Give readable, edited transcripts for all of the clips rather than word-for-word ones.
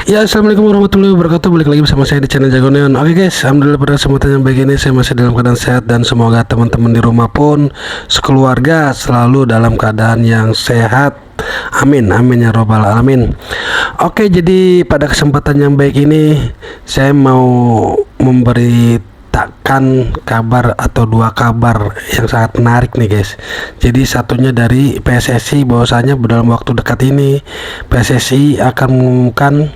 Ya, assalamualaikum warahmatullahi wabarakatuh. Balik lagi bersama saya di channel Jago Neon. Oke guys, alhamdulillah pada kesempatan yang baik ini saya masih dalam keadaan sehat dan semoga teman-teman di rumah pun sekeluarga selalu dalam keadaan yang sehat. Amin, amin ya robbal alamin. Oke, jadi pada kesempatan yang baik ini saya mau memberitakan kabar atau dua kabar yang sangat menarik nih guys. Jadi satunya dari PSSI, bahwasanya dalam waktu dekat ini PSSI akan mengumumkan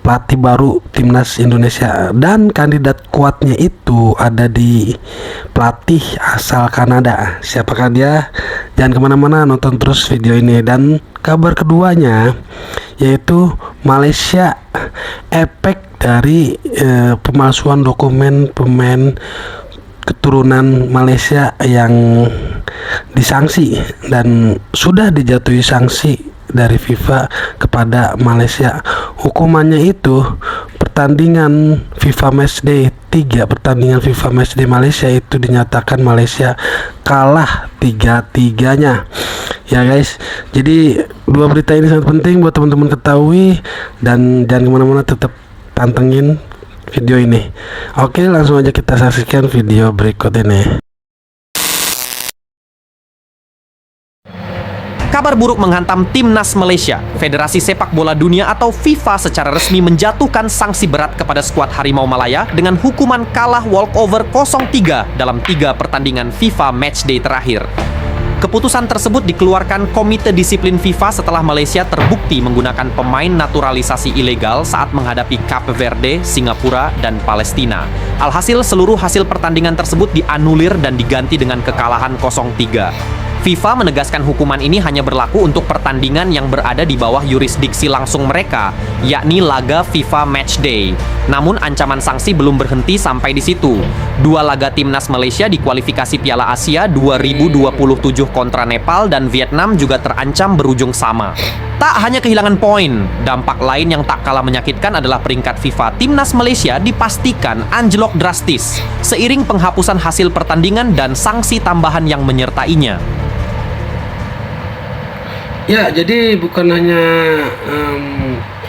pelatih baru timnas Indonesia, dan kandidat kuatnya itu ada di pelatih asal Kanada. Siapakah dia? Jangan kemana-mana, nonton terus video ini. Dan kabar keduanya yaitu Malaysia, efek dari pemalsuan dokumen pemain keturunan Malaysia yang disanksi dan sudah dijatuhi sanksi dari FIFA kepada Malaysia. Hukumannya itu pertandingan FIFA Matchday 3, pertandingan FIFA Matchday Malaysia itu dinyatakan Malaysia kalah 3-3-nya ya guys. Jadi dua berita ini sangat penting buat teman-teman ketahui, dan jangan kemana-mana, tetap pantengin video ini. Oke, langsung aja kita saksikan video berikut ini. Kabar buruk menghantam timnas Malaysia. Federasi Sepak Bola Dunia atau FIFA secara resmi menjatuhkan sanksi berat kepada skuad Harimau Malaya dengan hukuman kalah walkover 0-3 dalam 3 pertandingan FIFA Matchday terakhir. Keputusan tersebut dikeluarkan Komite Disiplin FIFA setelah Malaysia terbukti menggunakan pemain naturalisasi ilegal saat menghadapi Cape Verde, Singapura, dan Palestina. Alhasil, seluruh hasil pertandingan tersebut dianulir dan diganti dengan kekalahan 0-3. FIFA menegaskan hukuman ini hanya berlaku untuk pertandingan yang berada di bawah yurisdiksi langsung mereka, yakni laga FIFA Matchday. Namun ancaman sanksi belum berhenti sampai di situ. 2 laga timnas Malaysia di kualifikasi Piala Asia 2027 kontra Nepal dan Vietnam juga terancam berujung sama. Tak hanya kehilangan poin, dampak lain yang tak kalah menyakitkan adalah peringkat FIFA timnas Malaysia dipastikan anjlok drastis seiring penghapusan hasil pertandingan dan sanksi tambahan yang menyertainya. Ya, jadi bukan hanya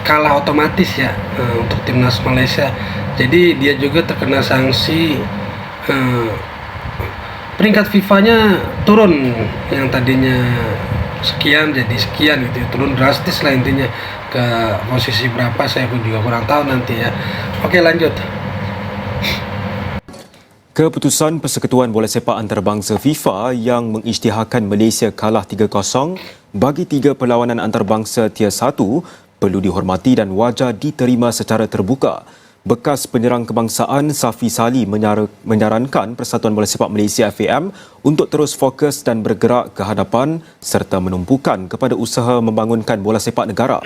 kalah otomatis ya untuk timnas Malaysia. Jadi dia juga terkena sanksi, peringkat FIFA-nya turun, yang tadinya sekian jadi sekian gitu, turun drastis lah intinya. Ke posisi berapa saya pun juga kurang tahu nanti ya. Oke, lanjut. Keputusan Persekutuan Bola Sepak Antarabangsa FIFA yang mengisytiharkan Malaysia kalah 3-0 bagi 3 perlawanan antarabangsa Tier 1 perlu dihormati dan wajar diterima secara terbuka. Bekas penyerang kebangsaan Safi Sali menyarankan Persatuan Bola Sepak Malaysia FAM untuk terus fokus dan bergerak ke hadapan serta menumpukan kepada usaha membangunkan bola sepak negara.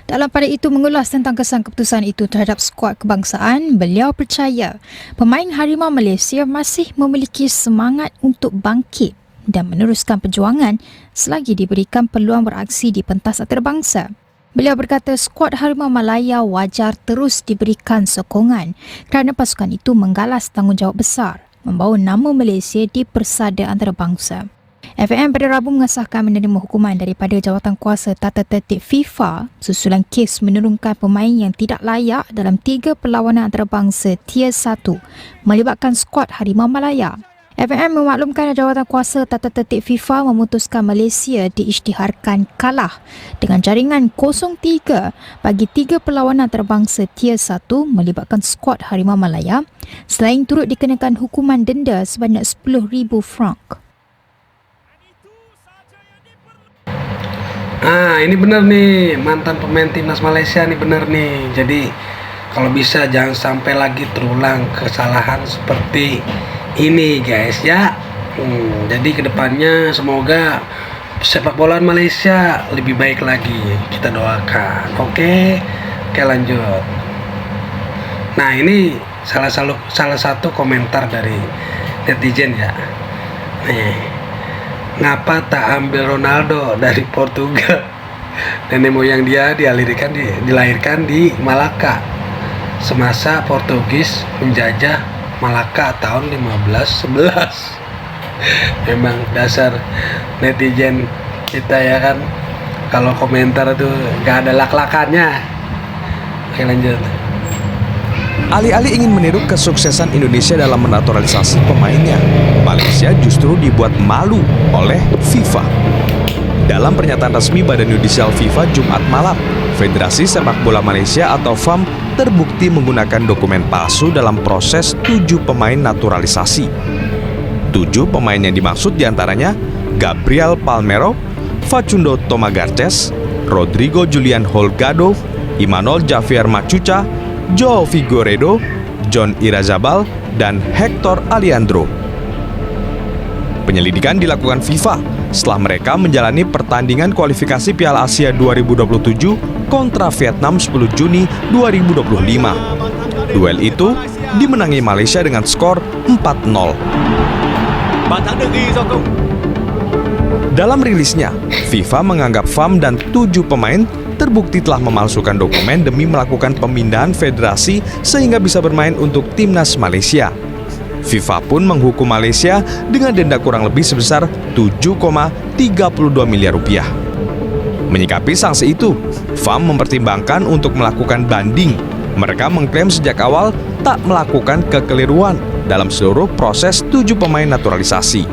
Dalam pada itu mengulas tentang kesan keputusan itu terhadap skuad kebangsaan, beliau percaya pemain Harimau Malaysia masih memiliki semangat untuk bangkit dan meneruskan perjuangan selagi diberikan peluang beraksi di pentas antarabangsa. Beliau berkata skuad Harimau Malaya wajar terus diberikan sokongan kerana pasukan itu menggalas tanggungjawab besar membawa nama Malaysia di persada antarabangsa. FAM pada Rabu mengesahkan menerima hukuman daripada jawatan kuasa tata tertib FIFA susulan kes menurunkan pemain yang tidak layak dalam 3 perlawanan antarabangsa Tier 1 melibatkan skuad Harimau Malaya. FAM memaklumkan jawatan kuasa tata tertib FIFA memutuskan Malaysia diisytiharkan kalah dengan jaringan 0-3 bagi 3 perlawanan antarabangsa Tier 1 melibatkan skuad Harimau Malaya, selain turut dikenakan hukuman denda sebanyak 10,000 franc. Ini benar nih, mantan pemain timnas Malaysia nih, benar nih. Jadi kalau bisa jangan sampai lagi terulang kesalahan seperti ini guys ya. Jadi kedepannya semoga sepak bola Malaysia lebih baik lagi, kita doakan. Oke, lanjut. Nah, ini salah satu komentar dari netizen ya. Nih, ngapa tak ambil Ronaldo dari Portugal? Nenek moyang dia dilahirkan di Malaka semasa Portugis menjajah Malaka tahun 1511. Memang dasar netizen kita ya kan, kalau komentar tuh gak ada lak-lakannya. Oke, lanjut. Alih-alih ingin meniru kesuksesan Indonesia dalam menaturalisasi pemainnya, Malaysia justru dibuat malu oleh FIFA. Dalam pernyataan resmi Badan Yudisial FIFA Jumat malam, Federasi Sepak Bola Malaysia atau FAM terbukti menggunakan dokumen palsu dalam proses 7 pemain naturalisasi. 7 pemain yang dimaksud diantaranya Gabriel Palmero, Facundo Tomagarces, Rodrigo Julian Holgado, Imanol Javier Machuca, Joao Figueiredo, John Irazabal, dan Hector Alejandro. Penyelidikan dilakukan FIFA setelah mereka menjalani pertandingan kualifikasi Piala Asia 2027 kontra Vietnam 10 Juni 2025. Duel itu dimenangi Malaysia dengan skor 4-0. Dalam rilisnya, FIFA menganggap FAM dan 7 pemain terbukti telah memalsukan dokumen demi melakukan pemindahan federasi sehingga bisa bermain untuk timnas Malaysia. FIFA pun menghukum Malaysia dengan denda kurang lebih sebesar 7,32 miliar rupiah. Menyikapi sanksi itu, FAM mempertimbangkan untuk melakukan banding. Mereka mengklaim sejak awal tak melakukan kekeliruan dalam seluruh proses 7 pemain naturalisasi.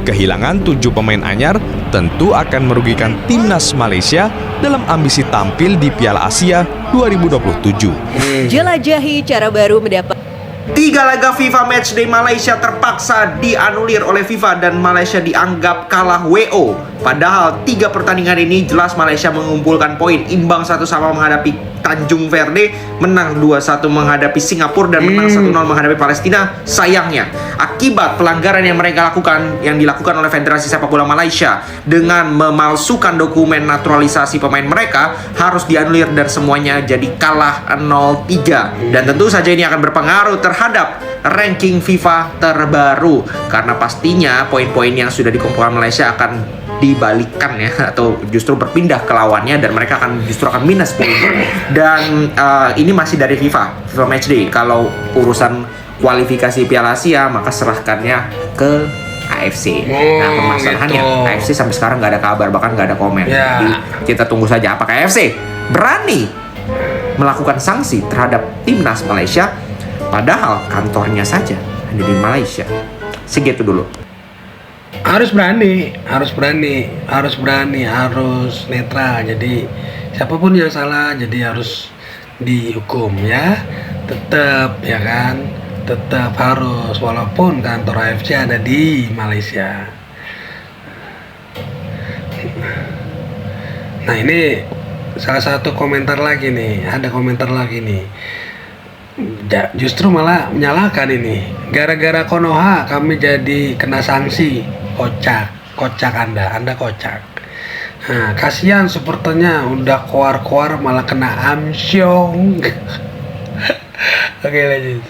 Kehilangan 7 pemain anyar tentu akan merugikan timnas Malaysia dalam ambisi tampil di Piala Asia 2027. Jelajahi cara baru mendapat 3 laga FIFA Matchday Malaysia terpaksa dianulir oleh FIFA dan Malaysia dianggap kalah WO. Padahal 3 pertandingan ini jelas Malaysia mengumpulkan poin, imbang 1-1 menghadapi Tanjung Verde, menang 2-1 menghadapi Singapura, dan menang 1-0 menghadapi Palestina. Sayangnya, akibat pelanggaran yang mereka lakukan, yang dilakukan oleh Federasi Sepak Bola Malaysia dengan memalsukan dokumen naturalisasi pemain mereka, harus dianulir dan semuanya jadi kalah 0-3. Dan tentu saja ini akan berpengaruh terhadap ranking FIFA terbaru, karena pastinya poin-poin yang sudah dikumpulkan Malaysia akan dibalikkan ya, atau justru berpindah ke lawannya, dan mereka justru akan minus poin. Dan ini masih dari FIFA Matchday. Kalau urusan kualifikasi Piala Asia, maka serahkannya ke AFC. Nah, permasalahannya AFC sampai sekarang nggak ada kabar, bahkan nggak ada komen. Jadi kita tunggu saja apakah AFC berani melakukan sanksi terhadap timnas Malaysia, padahal kantornya saja ada di Malaysia. Segitu dulu. Harus berani, harus netral. Jadi siapapun yang salah jadi harus dihukum ya. Tetap ya kan, tetap harus, walaupun kantor AFC ada di Malaysia. Nah, ini salah satu komentar lagi nih, ada komentar lagi nih. Justru malah menyalahkan ini. Gara-gara Konoha kami jadi kena sanksi. Kocak Anda kocak. Nah, kasihan supporternya udah koar-koar malah kena amsyong. Oke, lanjut.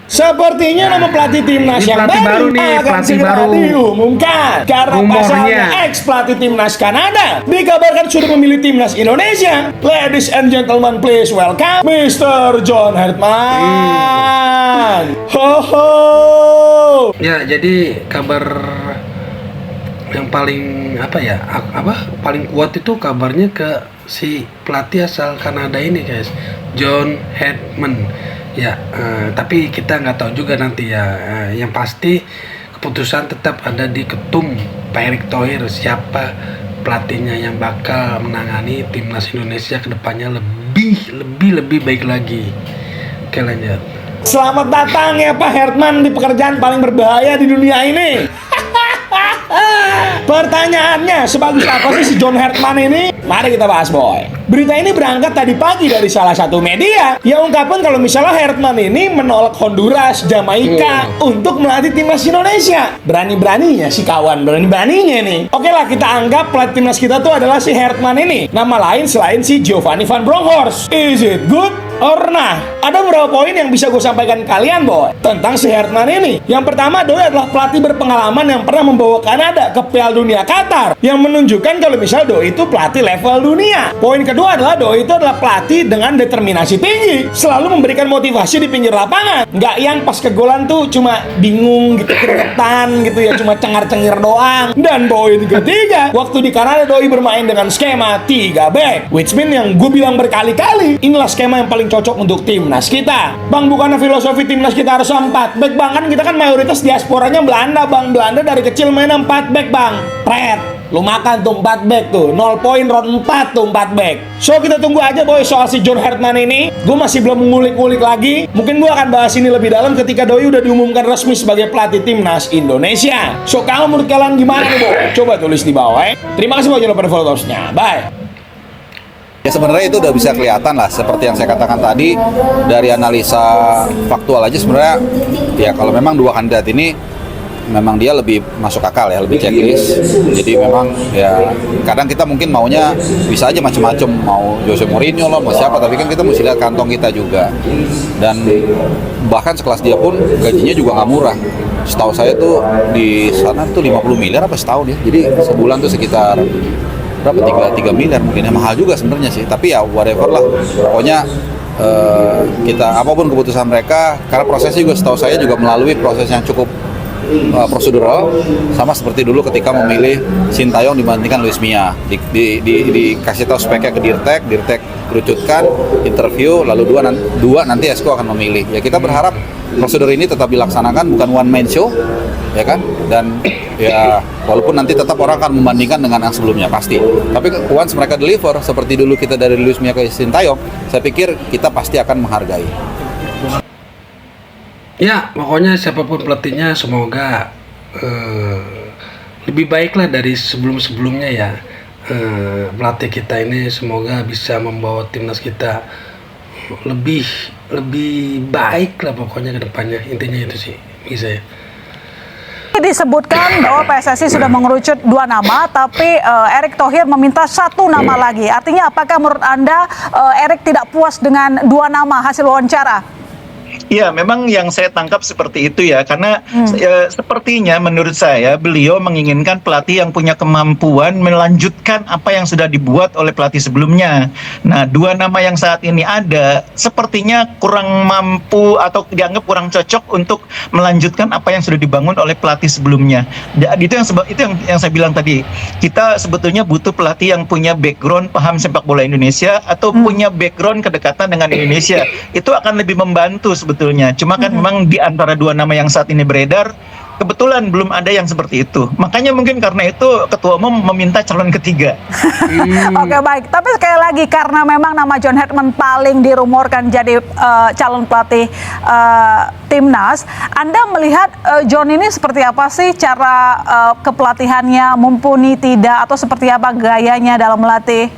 Sepertinya nama pelatih timnas yang baru akan segera diumumkan karena pasalnya ex pelatih timnas Kanada dikabarkan sudah memilih timnas Indonesia. Ladies and gentlemen, please welcome Mr. John Hartman. Ho ho. Ya, jadi kabar yang paling paling kuat itu kabarnya ke si pelatih asal Kanada ini, guys, John Hartman. Ya, tapi kita nggak tahu juga nanti ya. Yang pasti keputusan tetap ada di ketum Pak Erick Thohir, siapa pelatihnya yang bakal menangani timnas Indonesia ke depannya lebih baik lagi. Oke, lanjut. Selamat datang ya Pak Hartman di pekerjaan paling berbahaya di dunia ini. Pertanyaannya, sebagus apa sih si John Hartman ini? Mari kita bahas, boy. Berita ini berangkat tadi pagi dari salah satu media yang ungkapkan kalau misalnya Hartman ini menolak Honduras, Jamaika untuk melatih timnas Indonesia. Berani-beraninya si kawan, berani-beraninya nih. Oke lah, kita anggap pelatih timnas kita tuh adalah si Hartman ini. Nama lain selain si Giovanni Van Bronckhorst. Is it good? Nah, ada beberapa poin yang bisa gue sampaikan kalian, boy, tentang si Hertman ini. Yang pertama, Doi adalah pelatih berpengalaman yang pernah membawa Kanada ke Piala Dunia Qatar, yang menunjukkan kalau misal Doi itu pelatih level dunia. Poin kedua adalah Doi itu adalah pelatih dengan determinasi tinggi, selalu memberikan motivasi di pinggir lapangan, nggak yang pas kegolan tuh cuma bingung gitu, keringetan gitu ya, cuma cengar-cengir doang. Dan poin ketiga, waktu di Kanada Doi bermain dengan skema 3 back, which mean yang gue bilang berkali-kali, inilah skema yang paling cocok untuk timnas kita. Bang, bukannya filosofi timnas kita harus 4 back, bang, kan kita kan mayoritas diasporanya Belanda, bang. Belanda dari kecil main 4 back, bang. Pret, lu makan tuh 4 back tuh, 0 poin round 4 tuh 4 back. So kita tunggu aja, boy, soal si John Hertman ini. Gue masih belum mengulik-ngulik lagi. Mungkin gue akan bahas ini lebih dalam ketika Doi udah diumumkan resmi sebagai pelatih timnas Indonesia. So kalau menurut kalian gimana nih, boy? Coba tulis di bawah, ya. Terima kasih buat jangan lupa follow terusnya. Bye. Ya sebenarnya itu udah bisa kelihatan lah, seperti yang saya katakan tadi, dari analisa faktual aja sebenarnya ya kalau memang dua kandidat ini memang dia lebih masuk akal ya, lebih checklist. Jadi memang ya kadang kita mungkin maunya bisa aja macam-macam, mau Jose Mourinho loh, mau siapa, tapi kan kita mesti lihat kantong kita juga. Dan bahkan sekelas dia pun gajinya juga nggak murah. Setahu saya tuh di sana tuh 50 miliar apa setahun ya. Jadi sebulan tuh sekitar berapa, 3 miliar mungkin ya, mahal juga sebenarnya sih, tapi ya whatever lah, pokoknya kita apapun keputusan mereka, karena prosesnya juga setahu saya juga melalui proses yang cukup prosedural, sama seperti dulu ketika memilih Sintayong dibandingkan Luis Mia, dikasih tahu speknya ke Dirtek kerucutkan, interview, lalu dua nanti Esko akan memilih. Ya kita berharap prosedur ini tetap dilaksanakan, bukan one man show, ya kan? Dan ya walaupun nanti tetap orang akan membandingkan dengan yang sebelumnya pasti. Tapi once mereka deliver seperti dulu kita dari Luis Mia ke Sintayong, saya pikir kita pasti akan menghargai. Ya, pokoknya siapapun pelatihnya semoga lebih baiklah dari sebelum-sebelumnya ya. Pelatih kita ini semoga bisa membawa timnas kita lebih baik lah pokoknya ke depannya. Intinya itu sih bisa ya. Disebutkan bahwa PSSI sudah mengerucut 2 nama, tapi Erick Thohir meminta 1 nama lagi. Artinya apakah menurut Anda Erick tidak puas dengan 2 nama hasil wawancara? Iya, memang yang saya tangkap seperti itu ya, karena sepertinya menurut saya beliau menginginkan pelatih yang punya kemampuan melanjutkan apa yang sudah dibuat oleh pelatih sebelumnya. Nah, 2 nama yang saat ini ada sepertinya kurang mampu atau dianggap kurang cocok untuk melanjutkan apa yang sudah dibangun oleh pelatih sebelumnya. Itu yang saya bilang tadi. Kita sebetulnya butuh pelatih yang punya background paham sepak bola Indonesia atau punya background kedekatan dengan Indonesia. Itu akan lebih membantu sebetulnya. Cuma kan memang di antara 2 nama yang saat ini beredar, kebetulan belum ada yang seperti itu. Makanya mungkin karena itu Ketua Umum meminta calon ketiga. Oke, baik. Tapi sekali lagi karena memang nama John Hertman paling dirumorkan jadi calon pelatih timnas, Anda melihat John ini seperti apa sih cara kepelatihannya, mumpuni tidak, atau seperti apa gayanya dalam melatih?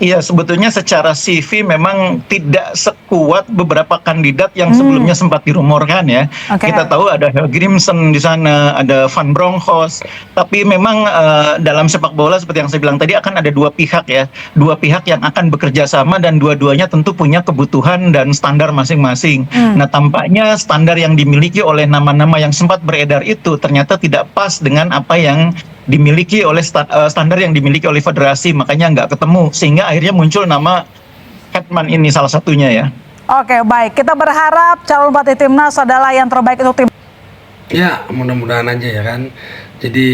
Iya, sebetulnya secara CV memang tidak sekuat beberapa kandidat yang sebelumnya sempat dirumorkan ya. Kita tahu ada Helgrimson di sana, ada Van Bronckhorst. Tapi memang dalam sepak bola seperti yang saya bilang tadi akan ada 2 pihak ya. 2 pihak yang akan bekerja sama dan dua-duanya tentu punya kebutuhan dan standar masing-masing. Nah, tampaknya standar yang dimiliki oleh nama-nama yang sempat beredar itu ternyata tidak pas dengan apa yang dimiliki oleh standar yang dimiliki oleh federasi, makanya nggak ketemu, sehingga akhirnya muncul nama Hertman ini salah satunya ya. Oke, baik, kita berharap calon pelatih timnas adalah yang terbaik untuk tim. Ya, mudah-mudahan aja ya kan. Jadi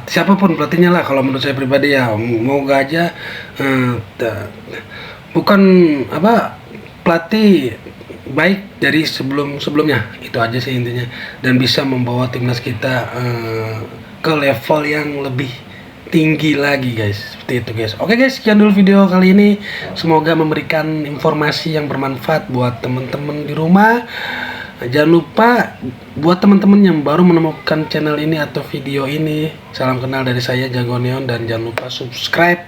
siapapun pelatihnya lah, kalau menurut saya pribadi ya, moga aja bukan pelatih baik dari sebelumnya, itu aja sih intinya, dan bisa membawa timnas kita ke level yang lebih tinggi lagi guys, seperti itu guys. Oke guys, sekian dulu video kali ini, semoga memberikan informasi yang bermanfaat buat teman-teman di rumah. Jangan lupa buat teman-teman yang baru menemukan channel ini atau video ini, salam kenal dari saya Jago Neon, dan jangan lupa subscribe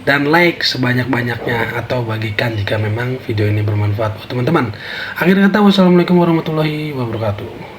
dan like sebanyak-banyaknya atau bagikan jika memang video ini bermanfaat buat teman-teman. Akhir kata, wassalamualaikum warahmatullahi wabarakatuh.